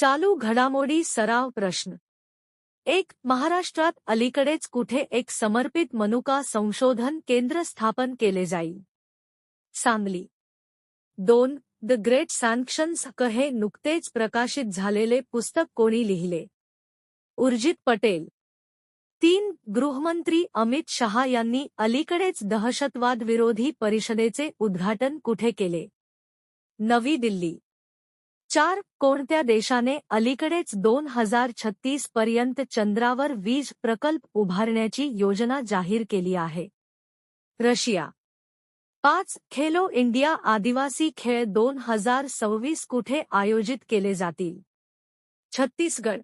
चालू घडामोडी सराव प्रश्न 1. महाराष्ट्रात अलीकडेच कुठे एक समर्पित मनुका संशोधन केंद्र स्थापन केले जाईल? सांगली. 2. द ग्रेट सँक्शन्स हे नुकतेच प्रकाशित झालेले पुस्तक कोणी लिहिले? उर्जित पटेल. 3. गृहमंत्री अमित शहा यांनी अलीकडेच दहशतवाद विरोधी परिषदेचे उद्घाटन कुठे केले? नवी दिल्ली. 4. कोणत्या देशाने अलीकडेच 2036 पर्यंत चंद्रावर वीज प्रकल्प उभारण्याची योजना जाहीर केली आहे? रशिया. 5. खेलो इंडिया आदिवासी खेळ 2026 कुठे आयोजित केले जातील? छत्तीसगड.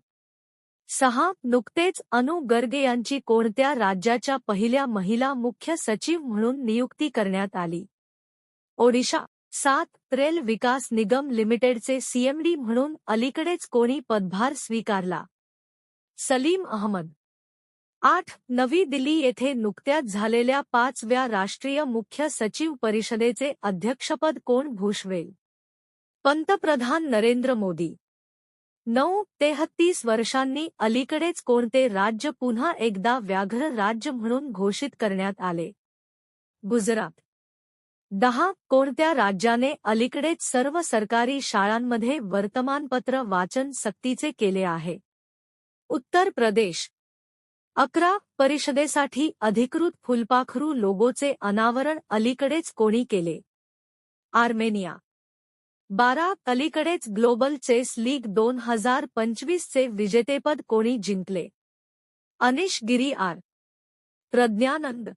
6. नुकतेच अनु गर्गे यांची कोणत्या राज्याच्या पहिल्या महिला मुख्य सचिव म्हणून नियुक्ती करण्यात आली? ओडिशा. 7. रेल विकास निगम लिमिटेडचे सीएमडी म्हणून अलीकडेच कोणी पदभार स्वीकारला? सलीम अहमद. 8. नवी दिल्ली येथे नुकत्याच झालेल्या 5व्या राष्ट्रीय मुख्य सचिव परिषदेचे अध्यक्षपद कोण भूषवेल? पंतप्रधान नरेंद्र मोदी. 9. 33 वर्षांनी अलीकडेच कोणते राज्य पुन्हा एकदा व्याघ्र राज्य म्हणून घोषित करण्यात आले? गुजरात. 10. कोणत्या राज्याने अलीकडेच सर्व सरकारी शाळांमध्ये वर्तमानपत्र वाचन सक्तीचे केले आहे? उत्तर प्रदेश. 11. परिषदेसाठी अधिकृत फुलपाखरू लोगोचे अनावरण अलीकडेच कोणी केले? आर्मेनिया. 12. अलीकडेच ग्लोबल चेस लीग 2025 चे विजेतेपद कोणी जिंकले? अनिश गिरी आर. प्रज्ञानंद.